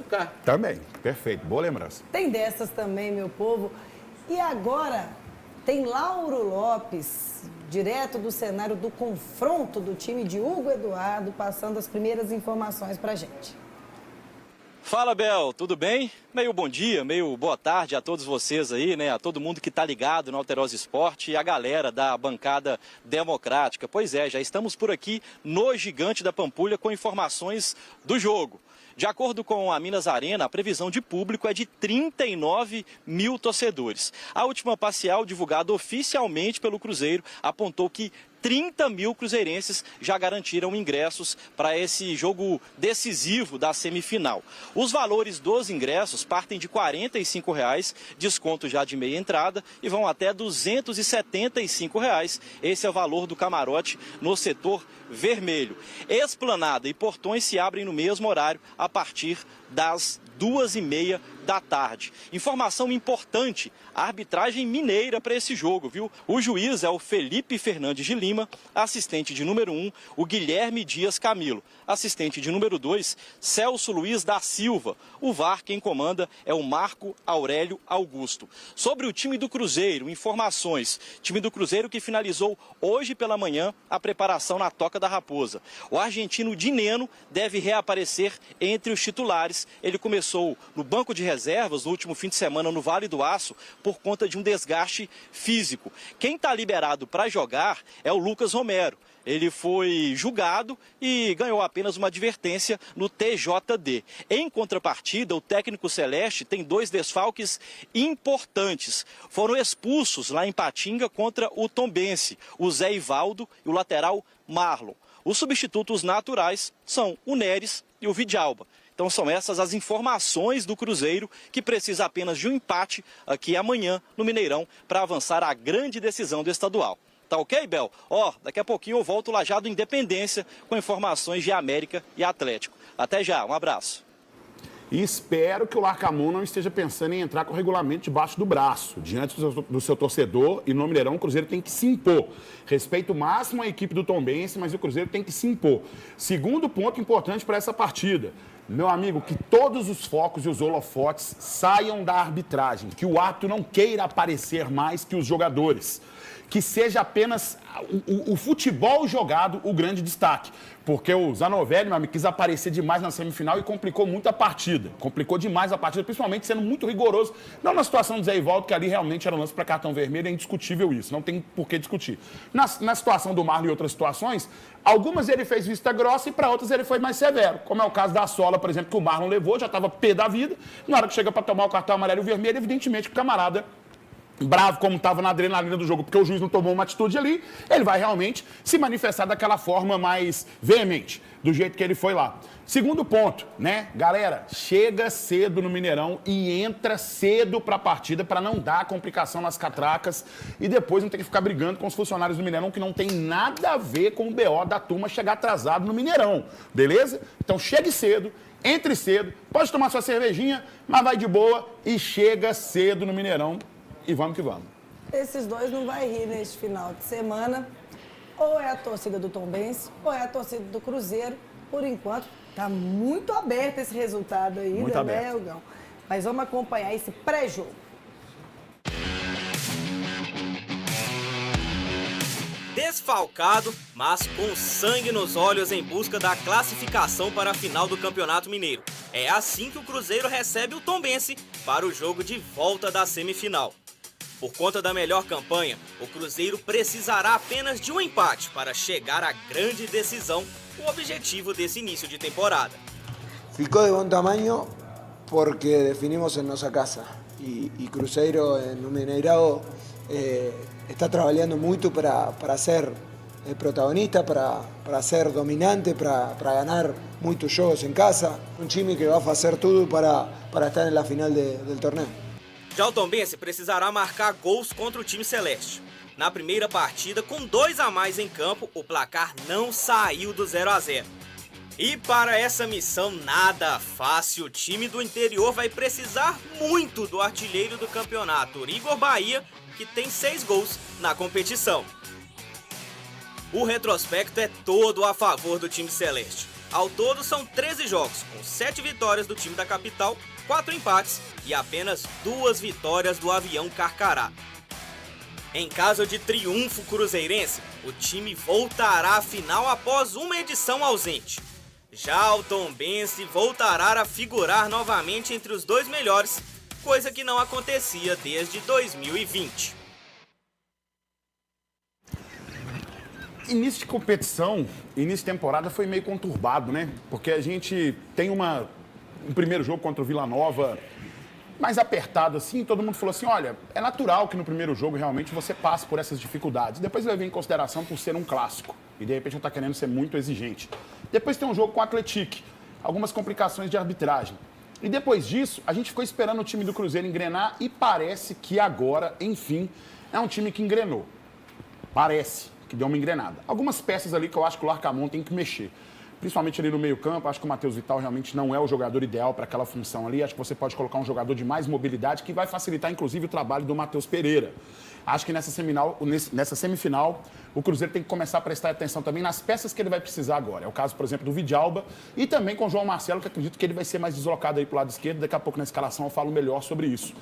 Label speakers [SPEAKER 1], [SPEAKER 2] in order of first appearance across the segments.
[SPEAKER 1] ficar.
[SPEAKER 2] Também, perfeito, boa lembrança.
[SPEAKER 3] Tem dessas também, meu povo. E agora tem Lauro Lopes, direto do cenário do confronto do time de Hugo Eduardo, passando as primeiras informações pra gente.
[SPEAKER 4] Fala, Bel, tudo bem? Meio bom dia, meio boa tarde a todos vocês aí, né? A todo mundo que tá ligado no Alterosa Esporte e a galera da bancada democrática. Pois é, já estamos por aqui no Gigante da Pampulha com informações do jogo. De acordo com a Minas Arena, a previsão de público é de 39 mil torcedores. A última parcial, divulgada oficialmente pelo Cruzeiro, apontou que 30 mil cruzeirenses já garantiram ingressos para esse jogo decisivo da semifinal. Os valores dos ingressos partem de R$ 45, desconto já de meia entrada, e vão até R$ 275. Esse é o valor do camarote no setor vermelho. Esplanada e portões se abrem no mesmo horário a partir das 2h30 da tarde. Informação importante, a arbitragem mineira para esse jogo, viu? O juiz é o Felipe Fernandes de Lima, assistente de número 1, o Guilherme Dias Camilo, assistente de número 2, Celso Luiz da Silva. O VAR quem comanda é o Marco Aurélio Augusto. Sobre o time do Cruzeiro, informações. Time do Cruzeiro que finalizou hoje pela manhã a preparação na Toca da Raposa. O argentino Dineno deve reaparecer entre os titulares. Ele começou no banco de reservas no último fim de semana no Vale do Aço por conta de um desgaste físico. Quem está liberado para jogar é o Lucas Romero. Ele foi julgado e ganhou apenas uma advertência no TJD. Em contrapartida, o técnico celeste tem 2 desfalques importantes. Foram expulsos lá em Patinga contra o Tombense, o Zé Ivaldo e o lateral Marlon. Os substitutos naturais são o Neres e o Vidalba. Então são essas as informações do Cruzeiro, que precisa apenas de um empate aqui amanhã no Mineirão para avançar à grande decisão do estadual. Tá ok, Bel? Daqui a pouquinho eu volto lá do Independência com informações de América e Atlético. Até já, um abraço.
[SPEAKER 2] E espero que o Larcamon não esteja pensando em entrar com o regulamento debaixo do braço. Diante do seu torcedor e no Mineirão, o Cruzeiro tem que se impor. Respeito máximo à equipe do Tombense, mas o Cruzeiro tem que se impor. Segundo ponto importante para essa partida. Meu amigo, que todos os focos e os holofotes saiam da arbitragem. Que o árbitro não queira aparecer mais que os jogadores. Que seja apenas o futebol jogado o grande destaque. Porque o Zanovelli, meu amigo, quis aparecer demais na semifinal e complicou muito a partida. Complicou demais a partida, principalmente sendo muito rigoroso. Não na situação do Zé Ivaldo, que ali realmente era lance para cartão vermelho, é indiscutível isso, não tem por que discutir. Na situação do Marlon e outras situações, algumas ele fez vista grossa e para outras ele foi mais severo. Como é o caso da Sola, por exemplo, que o Marlon levou, já estava pé da vida. Na hora que chega para tomar o cartão amarelo e o vermelho, evidentemente que o camarada, bravo como estava na adrenalina do jogo, porque o juiz não tomou uma atitude ali, ele vai realmente se manifestar daquela forma mais veemente, do jeito que ele foi lá. Segundo ponto, né? Galera, chega cedo no Mineirão e entra cedo para a partida para não dar complicação nas catracas e depois não ter que ficar brigando com os funcionários do Mineirão, que não tem nada a ver com o BO da turma chegar atrasado no Mineirão, beleza? Então chegue cedo, entre cedo, pode tomar sua cervejinha, mas vai de boa e chega cedo no Mineirão. E vamos que vamos.
[SPEAKER 3] Esses dois não vai rir neste final de semana. Ou é a torcida do Tombense, ou é a torcida do Cruzeiro. Por enquanto, tá muito aberto esse resultado ainda,
[SPEAKER 2] muito aberto,
[SPEAKER 3] né, Elgão? Mas vamos acompanhar esse pré-jogo.
[SPEAKER 5] Desfalcado, mas com sangue nos olhos em busca da classificação para a final do Campeonato Mineiro. É assim que o Cruzeiro recebe o Tombense para o jogo de volta da semifinal. Por conta da melhor campanha, o Cruzeiro precisará apenas de um empate para chegar à grande decisão, o objetivo desse início de temporada.
[SPEAKER 6] Ficou de bom tamanho porque definimos em nossa casa. E Cruzeiro no Mineirão está trabalhando muito para ser protagonista, para ser dominante, para ganhar muitos jogos em casa. Um time que vai fazer tudo para estar na final do torneio.
[SPEAKER 5] Já o Tombense precisará marcar gols contra o time celeste. Na primeira partida, com 2 a mais em campo, o placar não saiu do 0-0. E para essa missão nada fácil, o time do interior vai precisar muito do artilheiro do campeonato, Igor Bahia, que tem 6 gols na competição. O retrospecto é todo a favor do time celeste. Ao todo são 13 jogos, com 7 vitórias do time da capital, 4 empates e apenas 2 vitórias do Avião Carcará. Em caso de triunfo cruzeirense, o time voltará à final após uma edição ausente. Já o Tombense voltará a figurar novamente entre os 2 melhores, coisa que não acontecia desde 2020.
[SPEAKER 2] Início de competição, início de temporada foi meio conturbado, né? Porque a gente tem um primeiro jogo contra o Vila Nova mais apertado assim, todo mundo falou assim, olha, é natural que no primeiro jogo realmente você passe por essas dificuldades. Depois vai vir em consideração por ser um clássico e de repente já está querendo ser muito exigente. Depois tem um jogo com o Atlético, algumas complicações de arbitragem. E depois disso, a gente ficou esperando o time do Cruzeiro engrenar e parece que agora, enfim, é um time que engrenou. Parece que deu uma engrenada. Algumas peças ali que eu acho que o Larcamon tem que mexer. Principalmente ali no meio-campo, acho que o Matheus Vital realmente não é o jogador ideal para aquela função ali. Acho que você pode colocar um jogador de mais mobilidade que vai facilitar, inclusive, o trabalho do Matheus Pereira. Acho que nessa semifinal, o Cruzeiro tem que começar a prestar atenção também nas peças que ele vai precisar agora. É o caso, por exemplo, do Vidalba e também com o João Marcelo, que acredito que ele vai ser mais deslocado aí para o lado esquerdo. Daqui a pouco na escalação eu falo melhor sobre isso.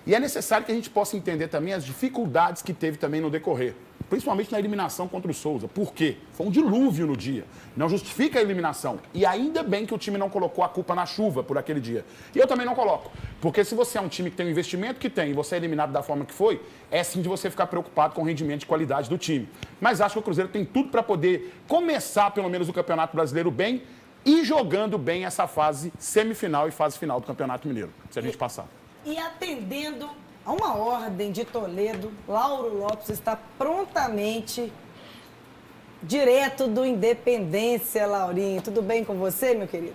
[SPEAKER 2] E é necessário que a gente possa entender também as dificuldades que teve também no decorrer, principalmente na eliminação contra o Souza. Por quê? Foi um dilúvio no dia. Não justifica a eliminação. E ainda bem que o time não colocou a culpa na chuva por aquele dia. E eu também não coloco. Porque se você é um time que tem o investimento que tem e você é eliminado da forma que foi, é sim de você ficar preocupado com o rendimento e qualidade do time. Mas acho que o Cruzeiro tem tudo para poder começar, pelo menos, o Campeonato Brasileiro bem e jogando bem essa fase semifinal e fase final do Campeonato Mineiro, se a gente passar.
[SPEAKER 3] E atendendo a uma ordem de Toledo, Lauro Lopes está prontamente direto do Independência, Laurinho. Tudo bem com você, meu querido?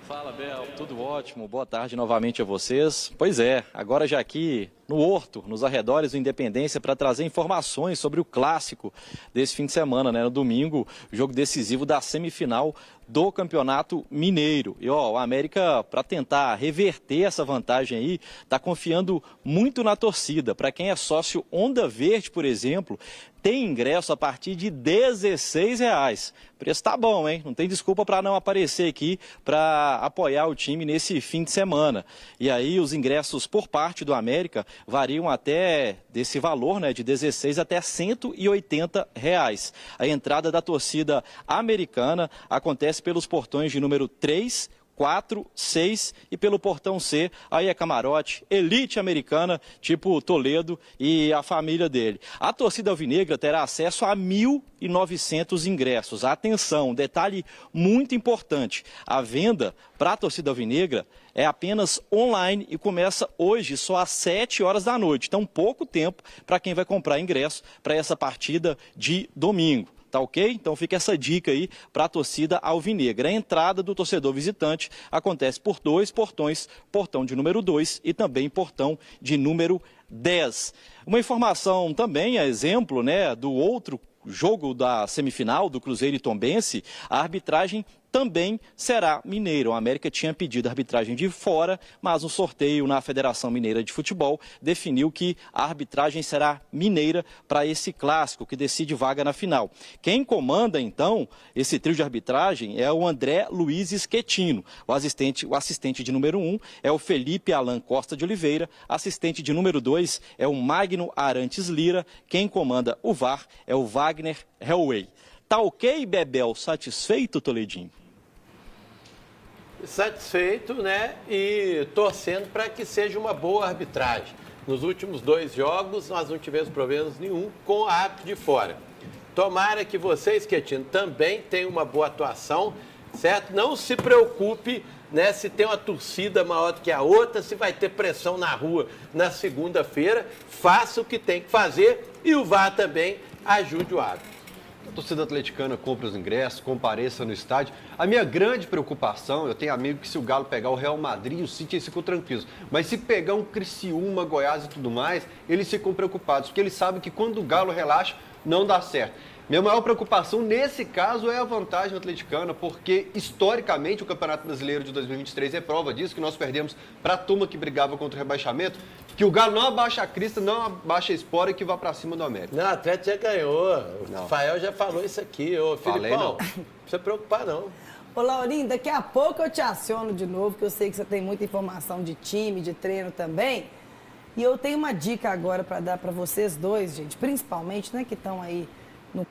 [SPEAKER 4] Fala, Bel. Tudo ótimo. Boa tarde novamente a vocês. Pois é, agora já aqui no Horto, nos arredores do Independência, para trazer informações sobre o clássico desse fim de semana, né? No domingo, jogo decisivo da semifinal do Campeonato Mineiro. E ó, o América, para tentar reverter essa vantagem aí, está confiando muito na torcida. Para quem é sócio Onda Verde, por exemplo, tem ingresso a partir de R$16. O preço tá bom, hein? Não tem desculpa para não aparecer aqui para apoiar o time nesse fim de semana. E aí os ingressos por parte do América variam até desse valor, né, de 16 até R$180. A entrada da torcida americana acontece pelos portões de número 3, 4, 6 e pelo portão C, aí é camarote, elite americana, tipo Toledo e a família dele. A torcida alvinegra terá acesso a 1.900 ingressos. Atenção, detalhe muito importante, a venda para a torcida alvinegra é apenas online e começa hoje só às 7 horas da noite. Então, pouco tempo para quem vai comprar ingresso para essa partida de domingo. Tá ok? Então fica essa dica aí para a torcida alvinegra. A entrada do torcedor visitante acontece por 2 portões, portão de número 2 e também portão de número 10. Uma informação também, a exemplo, né, do outro jogo da semifinal do Cruzeiro e Tombense, a arbitragem também será mineira. O América tinha pedido a arbitragem de fora, mas um sorteio na Federação Mineira de Futebol definiu que a arbitragem será mineira para esse clássico, que decide vaga na final. Quem comanda, então, esse trio de arbitragem é o André Luiz Schettino. O assistente de número 1 é o Felipe Alan Costa de Oliveira. Assistente de número 2 é o Magno Arantes Lira. Quem comanda o VAR é o Wagner Helway. Tá ok, Bebel? Satisfeito, Toledinho?
[SPEAKER 1] Satisfeito, né? E torcendo para que seja uma boa arbitragem. Nos últimos 2 jogos, nós não tivemos problemas nenhum com o árbitro de fora. Tomara que você, Schettino, também tenha uma boa atuação, certo? Não se preocupe, né, se tem uma torcida maior do que a outra, se vai ter pressão na rua na segunda-feira. Faça o que tem que fazer e o VAR também ajude o árbitro.
[SPEAKER 7] A torcida atleticana compra os ingressos, compareça no estádio. A minha grande preocupação, eu tenho amigo que se o Galo pegar o Real Madrid e o City, eles ficam tranquilos. Mas se pegar um Criciúma, Goiás e tudo mais, eles ficam preocupados, porque eles sabem que quando o Galo relaxa, não dá certo. Minha maior preocupação nesse caso é a vantagem atleticana, porque historicamente o Campeonato Brasileiro de 2023 é prova disso, que nós perdemos para a turma que brigava contra o rebaixamento, que o Galo não abaixa a crista, não abaixa a espora e que vá para cima do América.
[SPEAKER 1] Não, o Atlético já ganhou. O Rafael já falou isso aqui. Ô,
[SPEAKER 7] Falei,
[SPEAKER 1] Filipão,
[SPEAKER 7] não.
[SPEAKER 1] não precisa preocupar, não.
[SPEAKER 3] Ô, Laurinho, daqui a pouco eu te aciono de novo, que eu sei que você tem muita informação de time, de treino também. E eu tenho uma dica agora para dar para vocês dois, gente, principalmente, né, que estão aí no...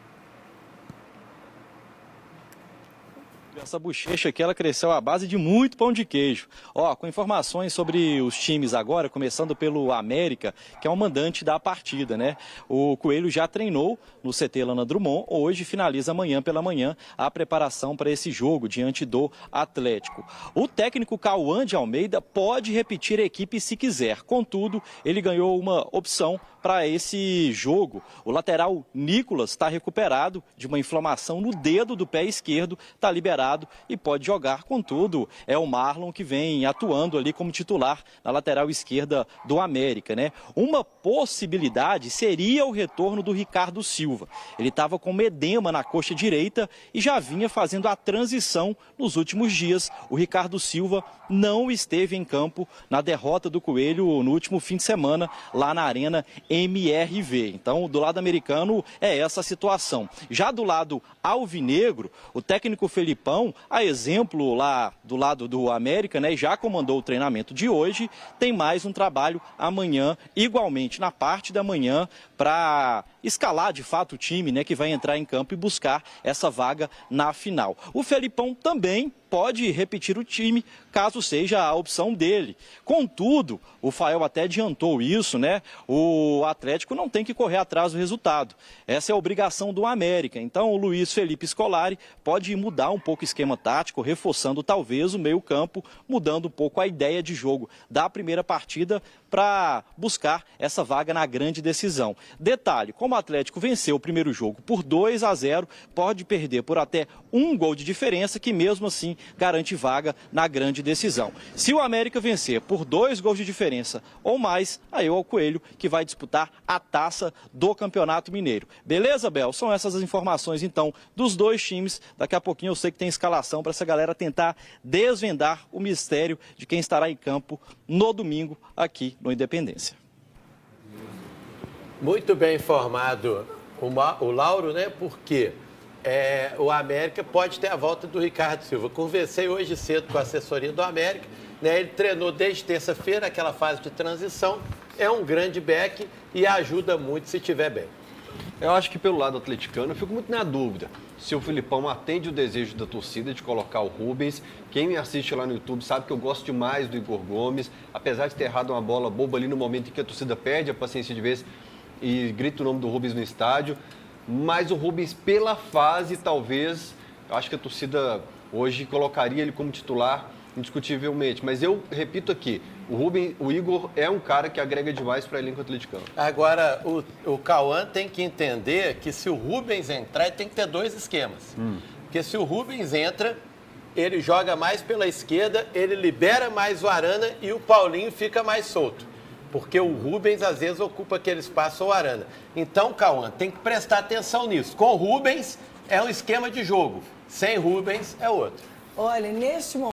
[SPEAKER 4] Essa bochecha aqui, ela cresceu à base de muito pão de queijo. Ó, com informações sobre os times agora, começando pelo América, que é o mandante da partida, né? O Coelho já treinou no CT Lana Drummond, hoje finaliza amanhã pela manhã a preparação para esse jogo diante do Atlético. O técnico Cauã de Almeida pode repetir a equipe se quiser, contudo, ele ganhou uma opção para esse jogo. O lateral Nicolas está recuperado de uma inflamação no dedo do pé esquerdo, está liberado e pode jogar. Contudo, é o Marlon que vem atuando ali como titular na lateral esquerda do América, né? Uma possibilidade seria o retorno do Ricardo Silva. Ele estava com edema na coxa direita e já vinha fazendo a transição nos últimos dias. O Ricardo Silva não esteve em campo na derrota do Coelho no último fim de semana lá na Arena MRV. Então, do lado americano é essa a situação. Já do lado alvinegro, o técnico Felipão, a exemplo lá do lado do América, né, já comandou o treinamento de hoje, tem mais um trabalho amanhã, igualmente na parte da manhã, para escalar de fato o time, né, que vai entrar em campo e buscar essa vaga na final. O Felipão também pode repetir o time, caso seja a opção dele. Contudo, o Fael até adiantou isso, né? O Atlético não tem que correr atrás do resultado. Essa é a obrigação do América. Então, o Luiz Felipe Scolari pode mudar um pouco o esquema tático, reforçando talvez o meio-campo, mudando um pouco a ideia de jogo da primeira partida para buscar essa vaga na grande decisão. Detalhe, como o Atlético venceu o primeiro jogo por 2-0, pode perder por até 1 gol de diferença, que mesmo assim garante vaga na grande decisão. Se o América vencer por 2 gols de diferença ou mais, aí é o Coelho que vai disputar a taça do Campeonato Mineiro. Beleza, Bel? São essas as informações, então, dos dois times. Daqui a pouquinho eu sei que tem escalação para essa galera tentar desvendar o mistério de quem estará em campo no domingo aqui no Independência.
[SPEAKER 1] Muito bem informado o Lauro, né? Porque o América pode ter a volta do Ricardo Silva. Conversei hoje cedo com a assessoria do América, né? Ele treinou desde terça-feira, aquela fase de transição. É um grande back e ajuda muito se estiver bem.
[SPEAKER 7] Eu acho que pelo lado atleticano eu fico muito na dúvida se o Filipão atende o desejo da torcida de colocar o Rubens. Quem me assiste lá no YouTube sabe que eu gosto demais do Igor Gomes, apesar de ter errado uma bola boba ali no momento em que a torcida perde a paciência de vez e grita o nome do Rubens no estádio. Mas o Rubens, pela fase, talvez, eu acho que a torcida hoje colocaria ele como titular indiscutivelmente. Mas eu repito aqui, o Igor é um cara que agrega demais para o elenco atleticano.
[SPEAKER 1] Agora, o Cauã tem que entender que se o Rubens entrar, ele tem que ter 2 esquemas. Porque se o Rubens entra, ele joga mais pela esquerda, ele libera mais o Arana e o Paulinho fica mais solto. Porque o Rubens, às vezes, ocupa aquele espaço ao Arana. Então, Cauã, tem que prestar atenção nisso. Com o Rubens, é um esquema de jogo. Sem Rubens, é outro.
[SPEAKER 3] Olha, neste momento...